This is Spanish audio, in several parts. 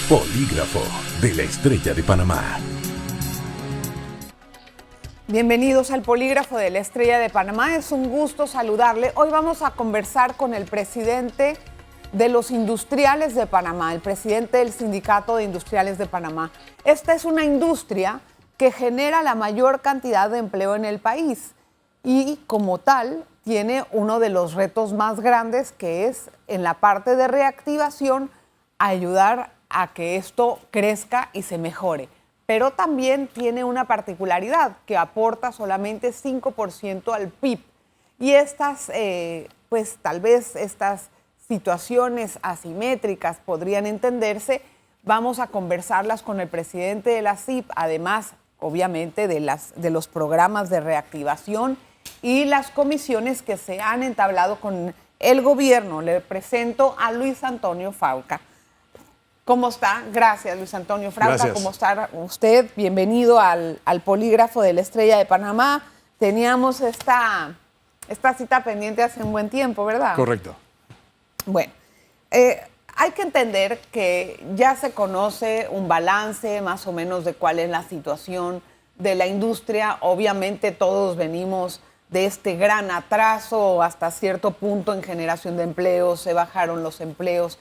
Polígrafo de la Estrella de Panamá. Bienvenidos al Polígrafo de la Estrella de Panamá. Es un gusto saludarle. Hoy vamos a conversar con el presidente de los industriales de Panamá, el presidente del Sindicato de Industriales de Panamá. Esta es una industria que genera la mayor cantidad de empleo en el país y como tal tiene uno de los retos más grandes, que es en la parte de reactivación ayudar a que esto crezca y se mejore. Pero también tiene una particularidad que aporta solamente 5% al PIB. Y estas, pues tal vez estas situaciones asimétricas podrían entenderse. Vamos a conversarlas con el presidente de la CIP, además, obviamente, de los programas de reactivación y las comisiones que se han entablado con el gobierno. Le presento a Luis Antonio Fauca. ¿Cómo está? Gracias, Luis Antonio Fauca. Gracias. ¿Cómo está usted? Bienvenido al Polígrafo de la Estrella de Panamá. Teníamos esta cita pendiente hace un buen tiempo, ¿verdad? Correcto. Bueno, hay que entender que ya se conoce un balance más o menos de cuál es la situación de la industria. Obviamente todos venimos de este gran atraso hasta cierto punto en generación de empleos, se bajaron los empleos,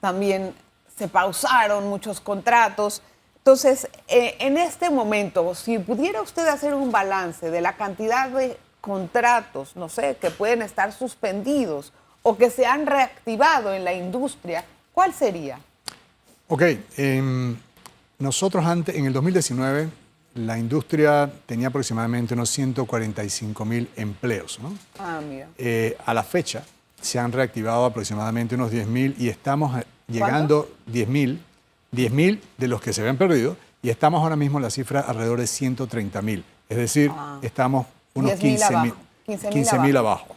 también se pausaron muchos contratos. Entonces, en este momento, si pudiera usted hacer un balance de la cantidad de contratos, no sé, que pueden estar suspendidos o que se han reactivado en la industria, ¿cuál sería? Ok, nosotros antes, en el 2019, la industria tenía aproximadamente unos 145.000 empleos, ¿no? Ah, mira. A la fecha se han reactivado aproximadamente unos 10.000 y estamos llegando 10.000 de los que se habían perdido y estamos ahora mismo en la cifra alrededor de 130.000. Es decir, estamos unos 15.000 abajo.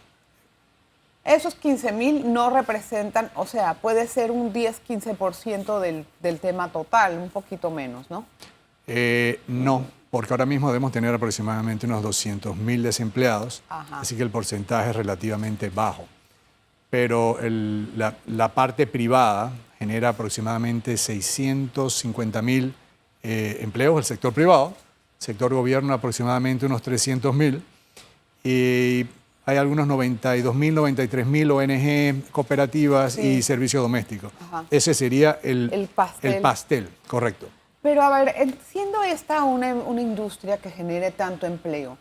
Esos 15.000 no representan, o sea, puede ser un 10-15% del tema total, un poquito menos, ¿no? No, porque ahora mismo debemos tener aproximadamente unos 200.000 desempleados, Ajá. así que el porcentaje es relativamente bajo. Pero la parte privada genera aproximadamente 650.000 empleos, el sector privado, sector gobierno aproximadamente unos 300.000 y hay algunos 92.000, 93.000 ONG, cooperativas Sí. y servicios domésticos. Ajá. Ese sería el pastel. pastel, correcto. Pero a ver, siendo esta una industria que genere tanto empleo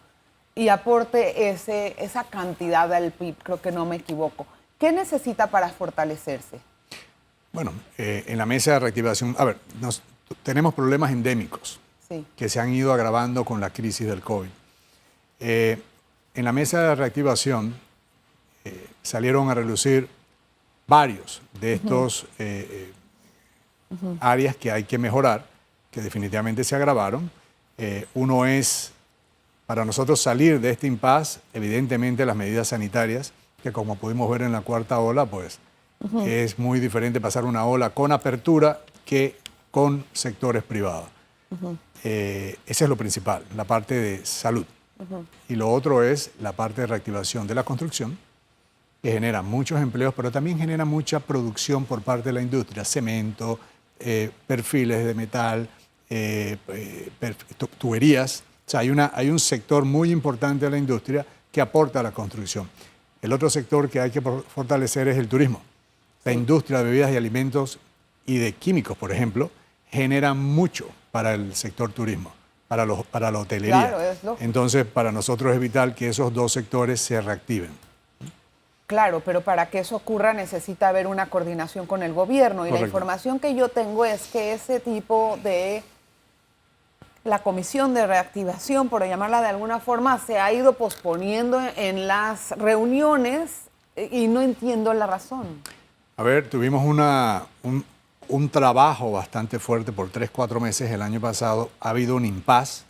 y aporte esa cantidad al PIB, creo que no me equivoco, ¿qué necesita para fortalecerse? Bueno, en la mesa de reactivación, a ver, tenemos problemas endémicos Sí. que se han ido agravando con la crisis del COVID. En la mesa de reactivación salieron a relucir varios de estos áreas que hay que mejorar, que definitivamente se agravaron. Uno es, para nosotros salir de este impasse, evidentemente las medidas sanitarias, que como pudimos ver en la cuarta ola, pues es muy diferente pasar una ola con apertura que con sectores privados. Ese es lo principal, la parte de salud. Y lo otro es la parte de reactivación de la construcción, que genera muchos empleos, pero también genera mucha producción por parte de la industria, cemento, perfiles de metal, tuberías. O sea, hay un sector muy importante de la industria que aporta a la construcción. El otro sector que hay que fortalecer es el turismo. La industria de bebidas y alimentos y de químicos, por ejemplo, genera mucho para el sector turismo, para la hotelería. Claro, es lógico. Entonces, para nosotros es vital que esos dos sectores se reactiven. Claro, pero para que eso ocurra necesita haber una coordinación con el gobierno. Y Correcto. la información que yo tengo es que ese tipo de, la comisión de reactivación, por llamarla de alguna forma, se ha ido posponiendo en las reuniones y no entiendo la razón. A ver, tuvimos un trabajo bastante fuerte por 3-4 meses el año pasado. Ha habido un impasse.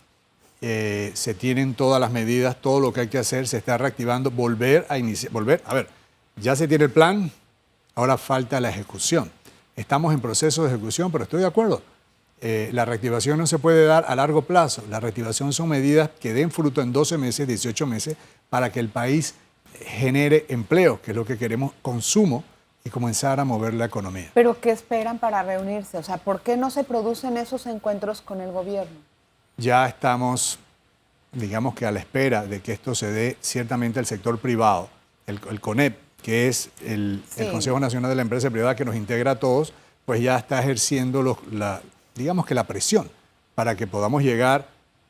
Se tienen todas las medidas, todo lo que hay que hacer, se está reactivando, volver. A ver, ya se tiene el plan, ahora falta la ejecución. Estamos en proceso de ejecución, pero estoy de acuerdo. La reactivación no se puede dar a largo plazo. La reactivación son medidas que den fruto en 12 meses, 18 meses, para que el país genere empleo, que es lo que queremos, consumo y comenzar a mover la economía. ¿Pero qué esperan para reunirse? O sea, ¿por qué no se producen esos encuentros con el gobierno? Ya estamos, digamos que a la espera de que esto se dé. Ciertamente el sector privado, el CONEP, que es el Consejo Nacional de la Empresa Privada que nos integra a todos, pues ya está ejerciendo digamos que la presión para que podamos llegar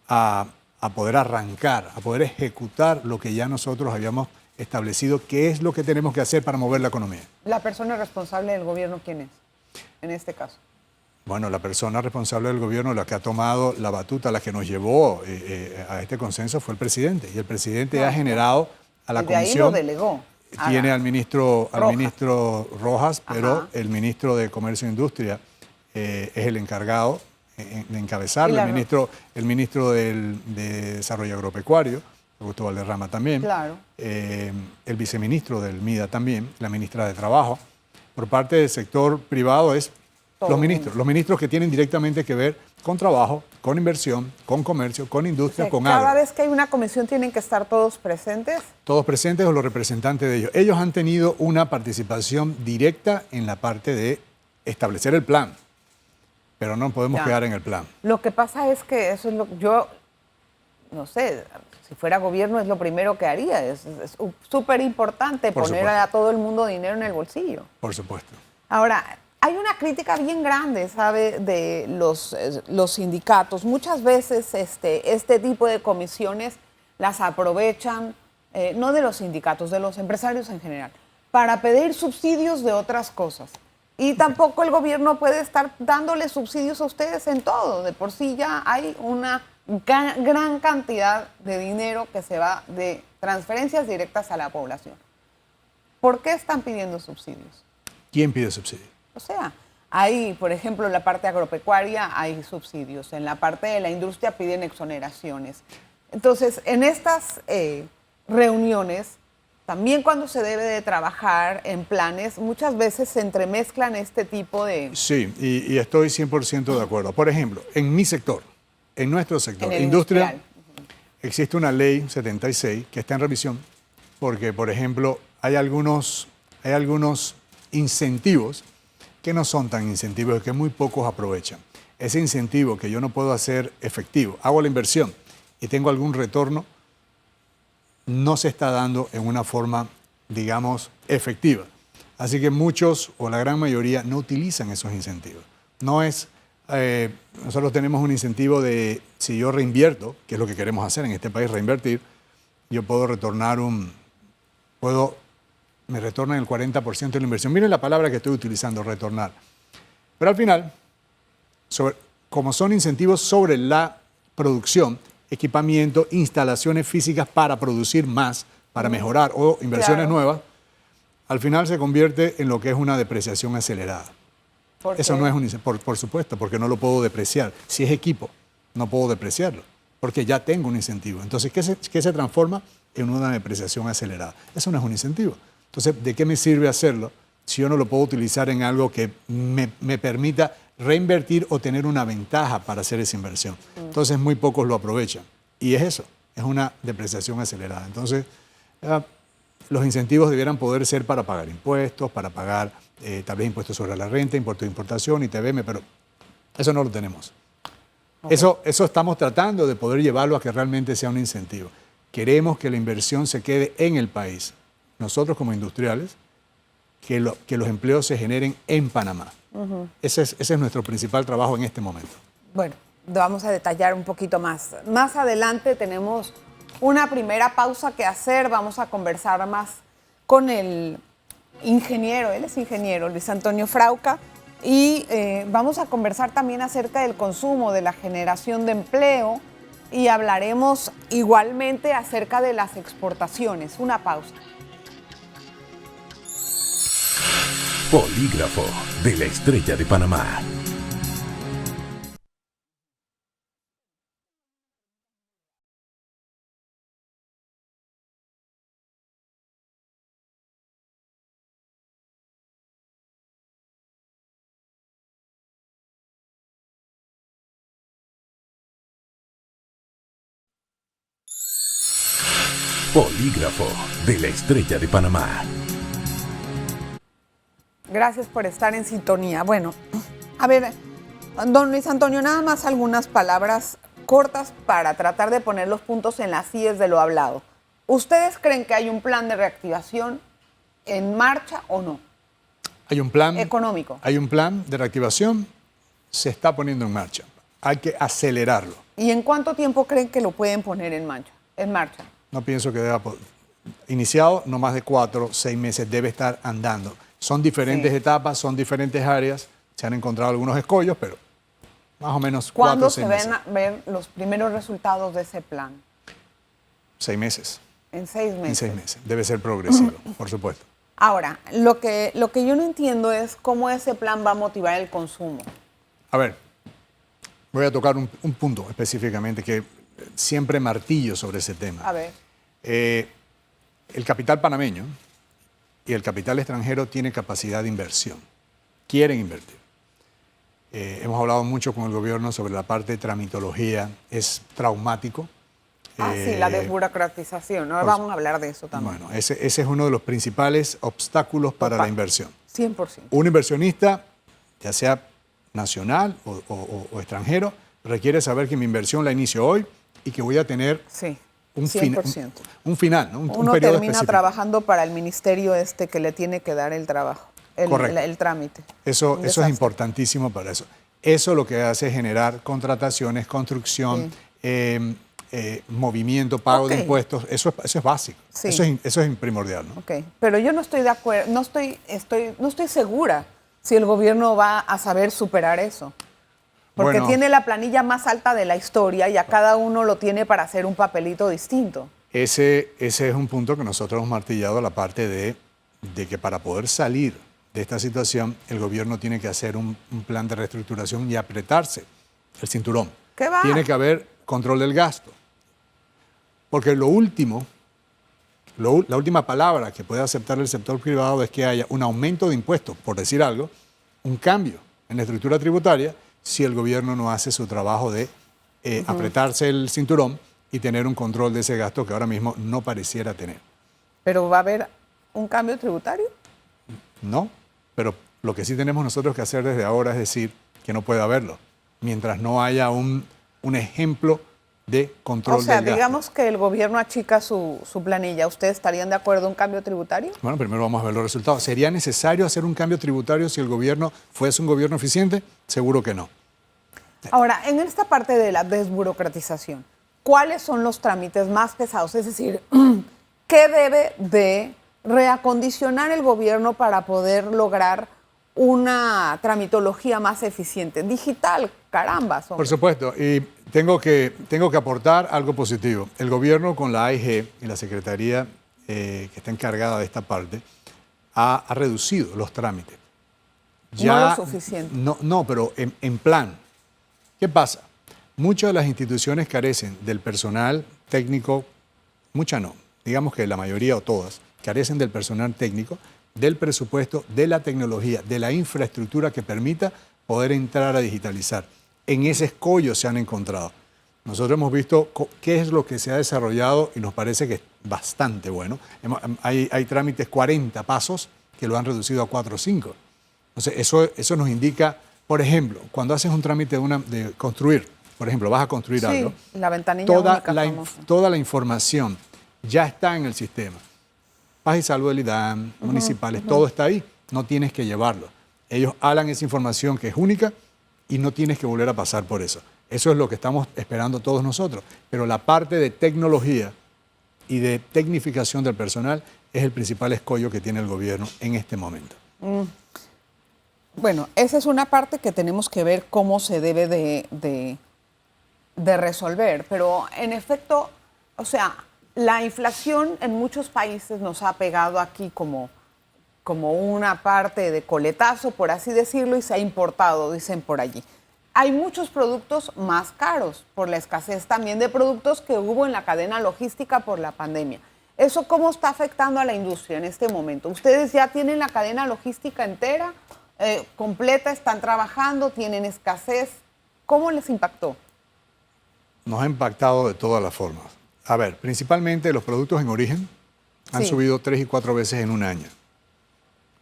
a poder arrancar, a poder ejecutar lo que ya nosotros habíamos establecido, qué es lo que tenemos que hacer para mover la economía. ¿La persona responsable del gobierno quién es en este caso? Bueno, la persona responsable del gobierno, la que ha tomado la batuta, la que nos llevó a este consenso fue el presidente. Y el presidente ha generado a la comisión. De ahí lo delegó. Tiene al ministro Rojas, pero el ministro de Comercio e Industria es el encargado de encabezarlo. El ministro de Desarrollo Agropecuario, Augusto Valderrama también. Claro. El viceministro del MIDA también, la ministra de Trabajo. Por parte del sector privado es los ministros que tienen directamente que ver con trabajo, con inversión, con comercio, con industria, con agro. ¿Cada vez que hay una comisión tienen que estar todos presentes? Todos presentes o los representantes de ellos. Ellos han tenido una participación directa en la parte de establecer el plan, pero no podemos quedar en el plan. Lo que pasa es que eso es lo que yo, no sé, si fuera gobierno es lo primero que haría. Es súper importante poner a todo el mundo dinero en el bolsillo. Por supuesto. Ahora, hay una crítica bien grande, ¿sabe?, de los sindicatos. Muchas veces este tipo de comisiones las aprovechan, no de los sindicatos, de los empresarios en general, para pedir subsidios de otras cosas. Y tampoco el gobierno puede estar dándole subsidios a ustedes en todo. De por sí ya hay una gran cantidad de dinero que se va de transferencias directas a la población. ¿Por qué están pidiendo subsidios? ¿Quién pide subsidios? O sea, hay, por ejemplo, en la parte agropecuaria hay subsidios, en la parte de la industria piden exoneraciones. Entonces, en estas reuniones, también cuando se debe de trabajar en planes, muchas veces se entremezclan este tipo de... Sí, y estoy 100% de acuerdo. Por ejemplo, en mi sector, en nuestro sector, industria, existe una ley 76 que está en revisión porque, por ejemplo, hay algunos incentivos que no son tan incentivos, que muy pocos aprovechan. Ese incentivo que yo no puedo hacer efectivo, hago la inversión y tengo algún retorno, no se está dando en una forma, digamos, efectiva. Así que muchos o la gran mayoría no utilizan esos incentivos. No es, nosotros tenemos un incentivo de, si yo reinvierto, que es lo que queremos hacer en este país, reinvertir, yo puedo retornar me retornan el 40% de la inversión. Miren la palabra que estoy utilizando, retornar. Pero al final, como son incentivos sobre la producción, equipamiento, instalaciones físicas para producir más, para mejorar o inversiones nuevas, al final se convierte en lo que es una depreciación acelerada. Eso no es un incentivo, por supuesto, porque no lo puedo depreciar. Si es equipo, no puedo depreciarlo, porque ya tengo un incentivo. Entonces, ¿qué se transforma? En una depreciación acelerada. Eso no es un incentivo. Entonces, ¿de qué me sirve hacerlo si yo no lo puedo utilizar en algo que me permita reinvertir o tener una ventaja para hacer esa inversión? Entonces, muy pocos lo aprovechan. Y es eso, es una depreciación acelerada. Entonces, los incentivos debieran poder ser para pagar impuestos, para pagar tal vez impuestos sobre la renta, impuestos de importación, ITBM, pero eso no lo tenemos. Eso estamos tratando de poder llevarlo a que realmente sea un incentivo. Queremos que la inversión se quede en el país. Nosotros como industriales, que los empleos se generen en Panamá. Ese es nuestro principal trabajo en este momento. Bueno, vamos a detallar un poquito más. Más adelante tenemos una primera pausa que hacer. Vamos a conversar más con el ingeniero, él es ingeniero, Luis Antonio Frauca, y vamos a conversar también acerca del consumo, de la generación de empleo, y hablaremos igualmente acerca de las exportaciones. Una pausa. Polígrafo de la Estrella de Panamá. Polígrafo de la Estrella de Panamá. Gracias por estar en sintonía. Bueno, a ver, don Luis Antonio, nada más algunas palabras cortas para tratar de poner los puntos en las íes de lo hablado. ¿Ustedes creen que hay un plan de reactivación en marcha o no? Hay un plan económico. Hay un plan de reactivación, se está poniendo en marcha. Hay que acelerarlo. ¿Y en cuánto tiempo creen que lo pueden poner en marcha? No pienso que deba iniciado, no más de 4 o 6 meses, debe estar andando. Son diferentes etapas, son diferentes áreas, se han encontrado algunos escollos, pero más o menos 4 o 6 meses. ¿Cuándo se van a ver los primeros resultados de ese plan? 6 meses. En 6 meses. En 6 meses. Debe ser progresivo, por supuesto. Ahora, lo que yo no entiendo es cómo ese plan va a motivar el consumo. A ver, voy a tocar un punto específicamente que siempre martillo sobre ese tema. A ver. El capital panameño y el capital extranjero tiene capacidad de inversión. Quieren invertir. Hemos hablado mucho con el gobierno sobre la parte de tramitología. Es traumático. Sí, la desburocratización. Ahora vamos a hablar de eso también. Bueno, ese es uno de los principales obstáculos para la inversión. 100%. Un inversionista, ya sea nacional o extranjero, requiere saber que mi inversión la inicio hoy y que voy a tener un 100%. Un final, ¿no? Uno periodo termina específico. trabajando para el ministerio que le tiene que dar el trabajo, el trámite. Eso es importantísimo para eso. Eso lo que hace es generar contrataciones, construcción, movimiento, pago de impuestos. Eso es básico. Sí. Eso es primordial, ¿no? Pero yo no estoy de acuerdo, no estoy segura si el gobierno va a saber superar eso. Porque tiene la planilla más alta de la historia y a cada uno lo tiene para hacer un papelito distinto. Ese es un punto que nosotros hemos martillado, la parte de que para poder salir de esta situación, el gobierno tiene que hacer un plan de reestructuración y apretarse el cinturón. ¿Qué va? Tiene que haber control del gasto. Porque la última palabra que puede aceptar el sector privado es que haya un aumento de impuestos, por decir algo, un cambio en la estructura tributaria, si el gobierno no hace su trabajo de apretarse el cinturón y tener un control de ese gasto que ahora mismo no pareciera tener. ¿Pero va a haber un cambio tributario? No, pero lo que sí tenemos nosotros que hacer desde ahora es decir que no puede haberlo, mientras no haya un ejemplo de control del gasto. O sea, digamos que el gobierno achica su planilla, ¿ustedes estarían de acuerdo en un cambio tributario? Bueno, primero vamos a ver los resultados. ¿Sería necesario hacer un cambio tributario si el gobierno fuese un gobierno eficiente? Seguro que no. Ahora, en esta parte de la desburocratización, ¿cuáles son los trámites más pesados? Es decir, ¿qué debe de reacondicionar el gobierno para poder lograr una tramitología más eficiente? Digital, carambas. Hombre. Por supuesto, y tengo que aportar algo positivo. El gobierno con la AIG y la Secretaría que está encargada de esta parte ha reducido los trámites. No lo suficiente. No, pero en plan. ¿Qué pasa? Muchas de las instituciones carecen del personal técnico, muchas no, digamos que la mayoría o todas, carecen del personal técnico, del presupuesto, de la tecnología, de la infraestructura que permita poder entrar a digitalizar. En ese escollo se han encontrado. Nosotros hemos visto qué es lo que se ha desarrollado y nos parece que es bastante bueno. Hay trámites 40 pasos que lo han reducido a 4 o 5. Entonces, eso nos indica, por ejemplo, cuando haces un trámite de construir, por ejemplo, vas a construir algo, la ventanilla única toda la información ya está en el sistema. Paz y Salud del IDAM, municipales, todo está ahí. No tienes que llevarlo. Ellos hablan esa información que es única y no tienes que volver a pasar por eso. Eso es lo que estamos esperando todos nosotros. Pero la parte de tecnología y de tecnificación del personal es el principal escollo que tiene el gobierno en este momento. Bueno, esa es una parte que tenemos que ver cómo se debe de resolver. Pero en efecto, o sea, la inflación en muchos países nos ha pegado aquí como una parte de coletazo, por así decirlo, y se ha importado, dicen por allí. Hay muchos productos más caros por la escasez también de productos que hubo en la cadena logística por la pandemia. ¿Eso cómo está afectando a la industria en este momento? ¿Ustedes ya tienen la cadena logística entera, completa, están trabajando, tienen escasez? ¿Cómo les impactó? Nos ha impactado de todas las formas. A ver, principalmente los productos en origen han subido 3 y 4 veces en un año.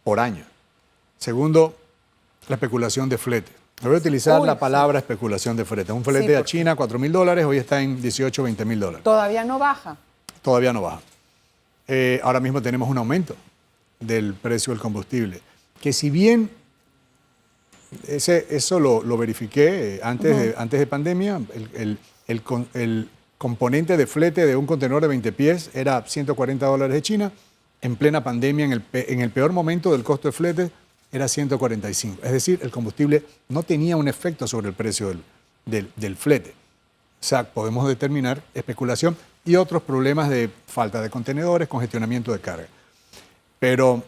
Por año. Segundo, la especulación de flete. Voy a utilizar Uy, la palabra especulación de flete. Un flete Sí, a China, $4.000, hoy está en 18, $20.000. Todavía no baja. Todavía no baja. Ahora mismo tenemos un aumento del precio del combustible, que si bien eso lo verifiqué antes de pandemia, el componente de flete de un contenedor de 20 pies era $140 de China. En plena pandemia, en el peor momento del costo de flete, era 145. Es decir, el combustible no tenía un efecto sobre el precio del flete. O sea, podemos determinar especulación y otros problemas de falta de contenedores, congestionamiento de carga. Pero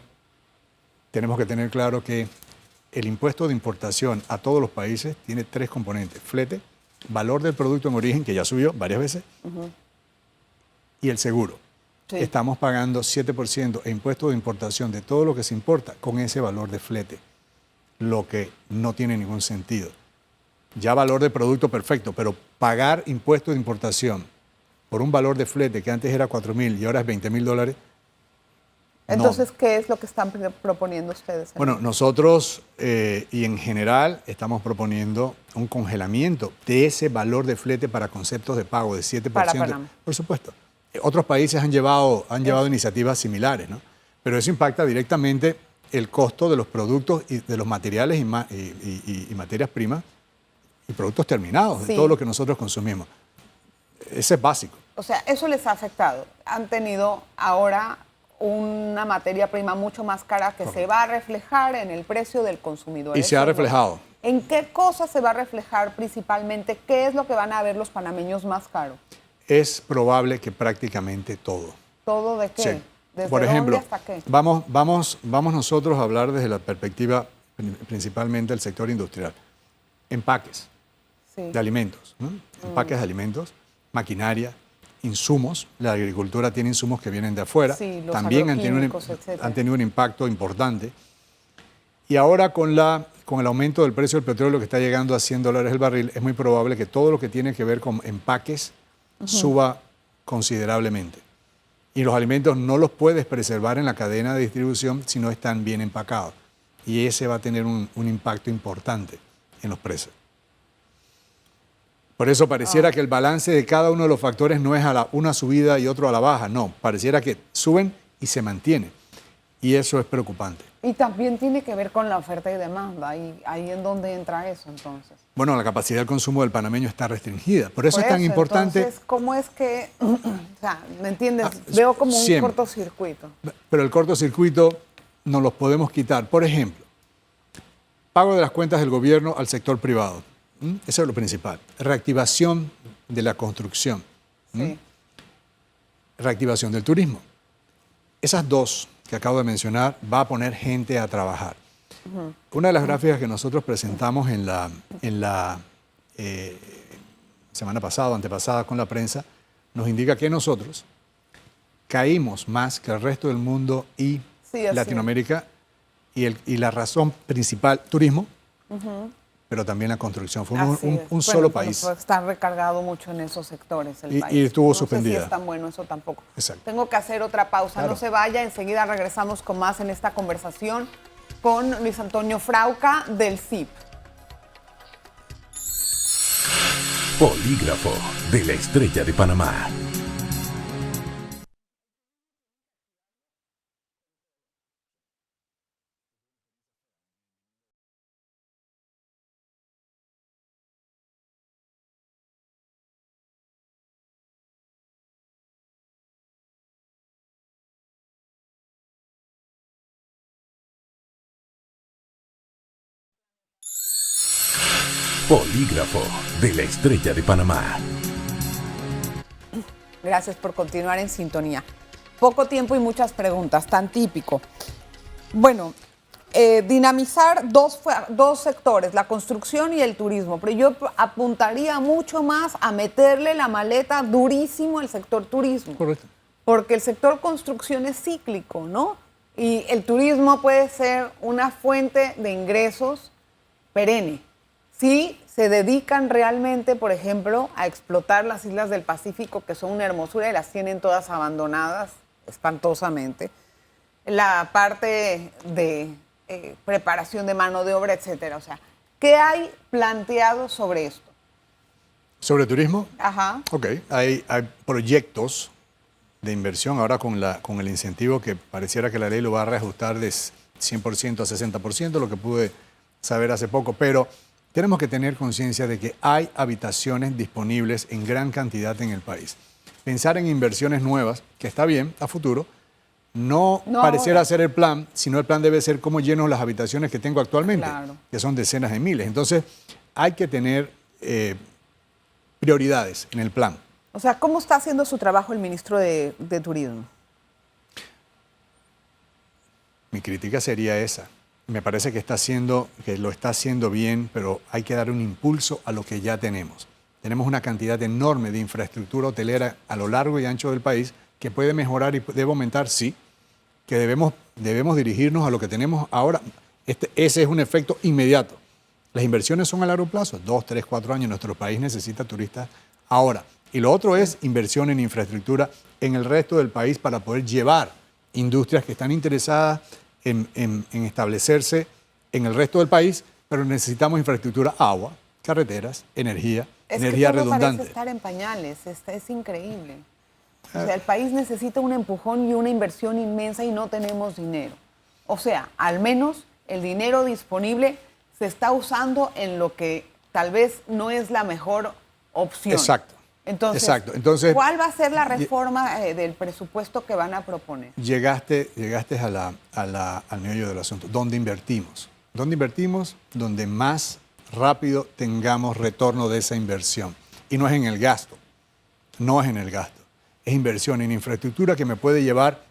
tenemos que tener claro que el impuesto de importación a todos los países tiene 3 componentes: flete, valor del producto en origen, que ya subió varias veces, y el seguro. Sí. Estamos pagando 7% de impuesto de importación de todo lo que se importa con ese valor de flete, lo que no tiene ningún sentido. Ya valor de producto perfecto, pero pagar impuesto de importación por un valor de flete que antes era $4.000 y ahora es $20.000. Entonces, ¿qué es lo que están proponiendo ustedes? Bueno, nosotros y en general estamos proponiendo un congelamiento de ese valor de flete para conceptos de pago de 7%. Para Panamá. Por supuesto. Otros países han llevado iniciativas similares, ¿no? Pero eso impacta directamente el costo de los productos y de los materiales y materias primas y productos terminados, Sí. de todo lo que nosotros consumimos. Ese es básico. O sea, eso les ha afectado. Han tenido ahora una materia prima mucho más cara que se va a reflejar en el precio del consumidor. Y se ha Eso no. reflejado. ¿En qué cosas se va a reflejar principalmente? ¿Qué es lo que van a ver los panameños más caro? Es probable que prácticamente todo. ¿Todo de qué? Sí. ¿Desde Por ejemplo, dónde hasta qué? vamos nosotros a hablar desde la perspectiva principalmente del sector industrial. Empaques Sí. de alimentos, ¿no? Empaques de alimentos, maquinaria, insumos. La agricultura tiene insumos que vienen de afuera. Sí, los también agroquímicos, etcétera. han tenido un impacto importante. Y ahora con el aumento del precio del petróleo que está llegando a $100 el barril, es muy probable que todo lo que tiene que ver con empaques suba considerablemente. Y los alimentos no los puedes preservar en la cadena de distribución si no están bien empacados. Y ese va a tener un impacto importante en los precios. Por eso pareciera que el balance de cada uno de los factores no es una subida y otro a la baja. No, pareciera que suben y se mantienen. Y eso es preocupante. Y también tiene que ver con la oferta y demanda. Ahí en dónde entra eso entonces. Bueno, la capacidad de consumo del panameño está restringida. Por eso es tan importante. Entonces, ¿cómo es que, o sea, ¿me entiendes? Veo como un siempre. cortocircuito. Pero el cortocircuito no los podemos quitar. Por ejemplo, pago de las cuentas del gobierno al sector privado. Eso es lo principal. Reactivación de la construcción. Sí. Reactivación del turismo. Esas dos que acabo de mencionar va a poner gente a trabajar. Una de las gráficas que nosotros presentamos en la semana pasada o antepasada con la prensa nos indica que nosotros caímos más que el resto del mundo y Sí, así Latinoamérica y la razón principal, turismo, pero también la construcción. Fue Así es. un Bueno, solo pues, país. está recargado mucho en esos sectores el Y país. estuvo no sé suspendida. si es tan bueno eso tampoco. Exacto. Tengo que hacer otra pausa. Claro. No se vaya, enseguida regresamos con más en esta conversación con Luis Antonio Frauca del CIP. Polígrafo de la Estrella de Panamá. Polígrafo de la Estrella de Panamá. Gracias por continuar en sintonía. Poco tiempo y muchas preguntas, tan típico. Bueno, dinamizar dos sectores, la construcción y el turismo, pero yo apuntaría mucho más a meterle la maleta durísimo al sector turismo. Correcto. Porque el sector construcción es cíclico, ¿no? Y el turismo puede ser una fuente de ingresos perenne. Si se dedican realmente, por ejemplo, a explotar las islas del Pacífico, que son una hermosura y las tienen todas abandonadas espantosamente. La parte de preparación de mano de obra, etcétera. O sea, ¿qué hay planteado sobre esto? ¿Sobre turismo? Ajá. Ok, hay proyectos de inversión ahora con el incentivo que pareciera que la ley lo va a reajustar de 100% a 60%, lo que pude saber hace poco, pero tenemos que tener conciencia de que hay habitaciones disponibles en gran cantidad en el país. Pensar en inversiones nuevas, que está bien a futuro, no pareciera ahora ser el plan, sino el plan debe ser cómo lleno las habitaciones que tengo actualmente, Claro. que son decenas de miles. Entonces, hay que tener prioridades en el plan. O sea, ¿cómo está haciendo su trabajo el ministro de Turismo? Mi crítica sería esa. Me parece que lo está haciendo bien, pero hay que dar un impulso a lo que ya tenemos. Tenemos una cantidad enorme de infraestructura hotelera a lo largo y ancho del país que puede mejorar y debe aumentar, sí, que debemos dirigirnos a lo que tenemos ahora. Ese es un efecto inmediato. Las inversiones son a largo plazo, 2, 3, 4 años. Nuestro país necesita turistas ahora. Y lo otro es inversión en infraestructura en el resto del país para poder llevar industrias que están interesadas en establecerse en el resto del país, pero necesitamos infraestructura, agua, carreteras, energía todo redundante. parece estar en pañales, es increíble. O sea, el país necesita un empujón y una inversión inmensa y no tenemos dinero. O sea, al menos el dinero disponible se está usando en lo que tal vez no es la mejor opción. Exacto. Entonces, ¿cuál va a ser la reforma del presupuesto que van a proponer? Llegaste al meollo del asunto. ¿Dónde invertimos? ¿Dónde invertimos? Donde más rápido tengamos retorno de esa inversión. Y no es en el gasto. No es en el gasto. Es inversión en infraestructura que me puede llevar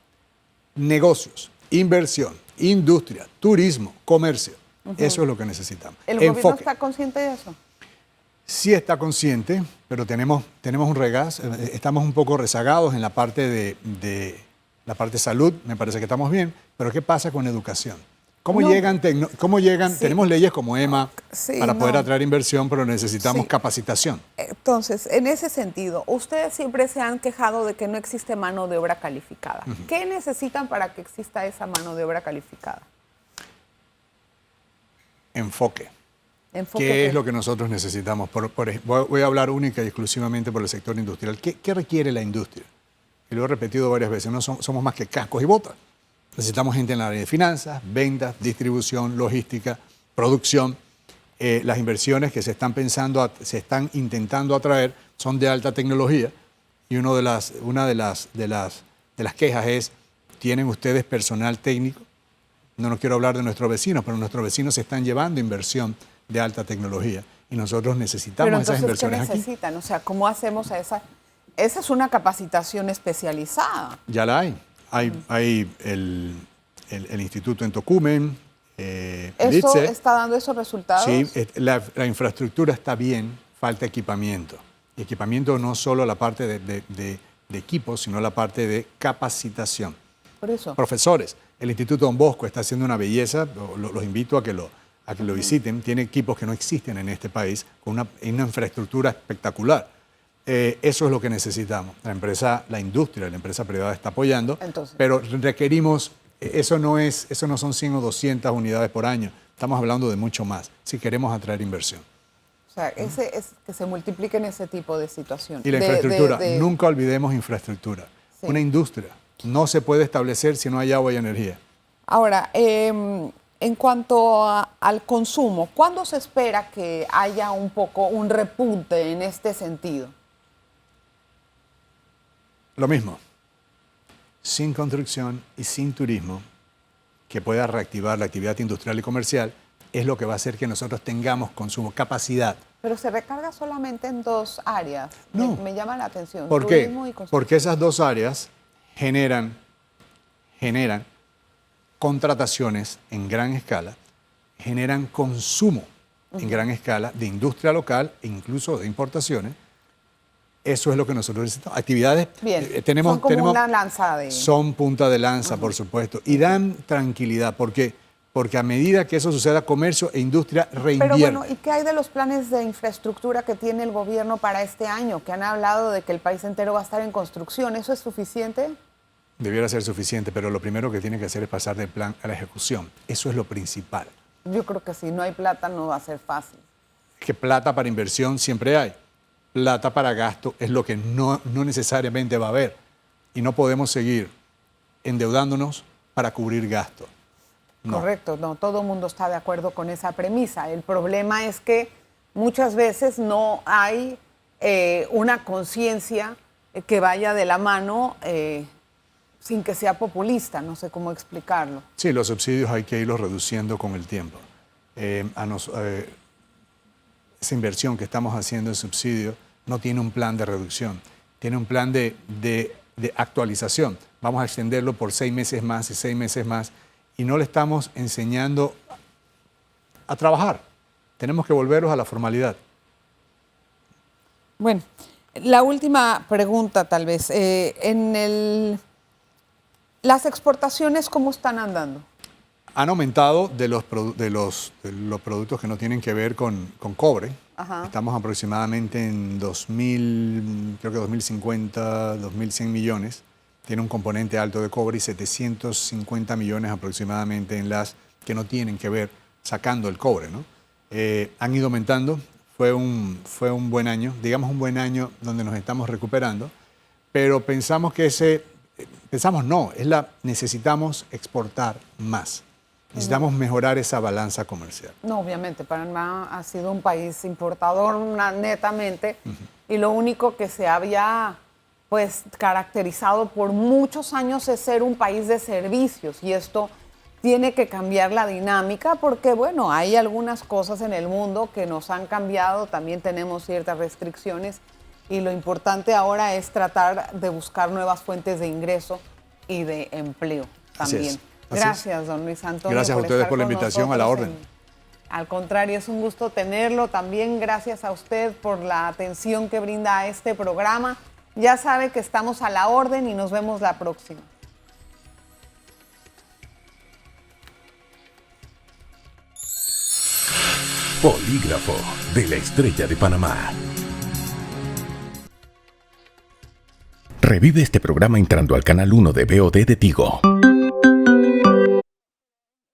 negocios, inversión, industria, turismo, comercio. Eso es lo que necesitamos. ¿El gobierno está consciente de eso? Sí está consciente, pero tenemos un regazo, estamos un poco rezagados en la parte de la parte de salud, me parece que estamos bien, pero ¿qué pasa con educación? ¿Cómo llegan? Sí. Tenemos leyes como EMA para poder atraer inversión, pero necesitamos capacitación. Entonces, en ese sentido, ustedes siempre se han quejado de que no existe mano de obra calificada. ¿Qué necesitan para que exista esa mano de obra calificada? Enfoque. ¿Qué es lo que nosotros necesitamos? Voy a hablar única y exclusivamente por el sector industrial. ¿Qué requiere la industria? Y lo he repetido varias veces, no somos más que cascos y botas. Necesitamos gente en la área de finanzas, ventas, distribución, logística, producción. Las inversiones que se están intentando atraer son de alta tecnología y una de las quejas es, ¿tienen ustedes personal técnico? No quiero hablar de nuestros vecinos, pero nuestros vecinos se están llevando inversión de alta tecnología y nosotros necesitamos esas inversiones aquí. ¿Qué necesitan? O sea, ¿cómo hacemos esa? Esa es una capacitación especializada. Ya la hay. Hay el instituto en Tocumen. ¿Eso ITSE. está dando esos resultados? Sí, la infraestructura está bien, falta equipamiento. Y equipamiento no solo la parte de equipos, sino la parte de capacitación. Por eso. Profesores. El Instituto Don Bosco está haciendo una belleza, los invito a que lo visiten. Tiene equipos que no existen en este país, con una infraestructura espectacular. Eso es lo que necesitamos. La industria, la empresa privada está apoyando, pero requerimos, eso no son 100 o 200 unidades por año, estamos hablando de mucho más, si queremos atraer inversión. O sea, que se multipliquen ese tipo de situaciones. Y la infraestructura, nunca olvidemos infraestructura. Sí. Una industria no se puede establecer si no hay agua y energía. Ahora, en cuanto al consumo, ¿cuándo se espera que haya un repunte en este sentido? Lo mismo. Sin construcción y sin turismo que pueda reactivar la actividad industrial y comercial es lo que va a hacer que nosotros tengamos consumo, capacidad. Pero se recarga solamente en dos áreas. No. Me llama la atención. ¿Por qué? Porque esas dos áreas generan contrataciones en gran escala, generan consumo en gran escala de industria local e incluso de importaciones. Eso es lo que nosotros necesitamos. Actividades son como una lanza de... Son punta de lanza, por supuesto, y dan tranquilidad, porque a medida que eso suceda, comercio e industria reinvierten. Pero bueno, ¿y qué hay de los planes de infraestructura que tiene el gobierno para este año? Que han hablado de que el país entero va a estar en construcción. ¿Eso es suficiente? Debiera ser suficiente, pero lo primero que tiene que hacer es pasar del plan a la ejecución. Eso es lo principal. Yo creo que si no hay plata no va a ser fácil. Es que plata para inversión siempre hay. Plata para gasto es lo que no necesariamente va a haber. Y no podemos seguir endeudándonos para cubrir gastos. No. Correcto, no todo el mundo está de acuerdo con esa premisa. El problema es que muchas veces no hay una conciencia que vaya de la mano sin que sea populista, no sé cómo explicarlo. Sí, los subsidios hay que irlos reduciendo con el tiempo. Esa inversión que estamos haciendo en subsidios no tiene un plan de reducción, tiene un plan de actualización. Vamos a extenderlo por 6 meses más y 6 meses más y no le estamos enseñando a trabajar. Tenemos que volverlos a la formalidad. Bueno, la última pregunta tal vez. ¿Las exportaciones cómo están andando? Han aumentado de los productos que no tienen que ver con cobre. Ajá. Estamos aproximadamente en 2050, 2100 millones. Tiene un componente alto de cobre y 750 millones aproximadamente en las que no tienen que ver sacando el cobre, ¿no? Han ido aumentando. Fue un buen año, digamos un buen año donde nos estamos recuperando, pero pensamos que necesitamos exportar más. Necesitamos mejorar esa balanza comercial. No, obviamente, Panamá ha sido un país importador netamente y lo único que se había pues caracterizado por muchos años es ser un país de servicios y esto tiene que cambiar la dinámica porque, bueno, hay algunas cosas en el mundo que nos han cambiado, también tenemos ciertas restricciones y lo importante ahora es tratar de buscar nuevas fuentes de ingreso y de empleo también. Gracias, don Luis Antonio. Gracias a ustedes por la invitación, a la orden. Al contrario, es un gusto tenerlo. También gracias a usted por la atención que brinda a este programa. Ya sabe que estamos a la orden y nos vemos la próxima. Polígrafo de la Estrella de Panamá. Revive este programa entrando al canal 1 de VOD de Tigo.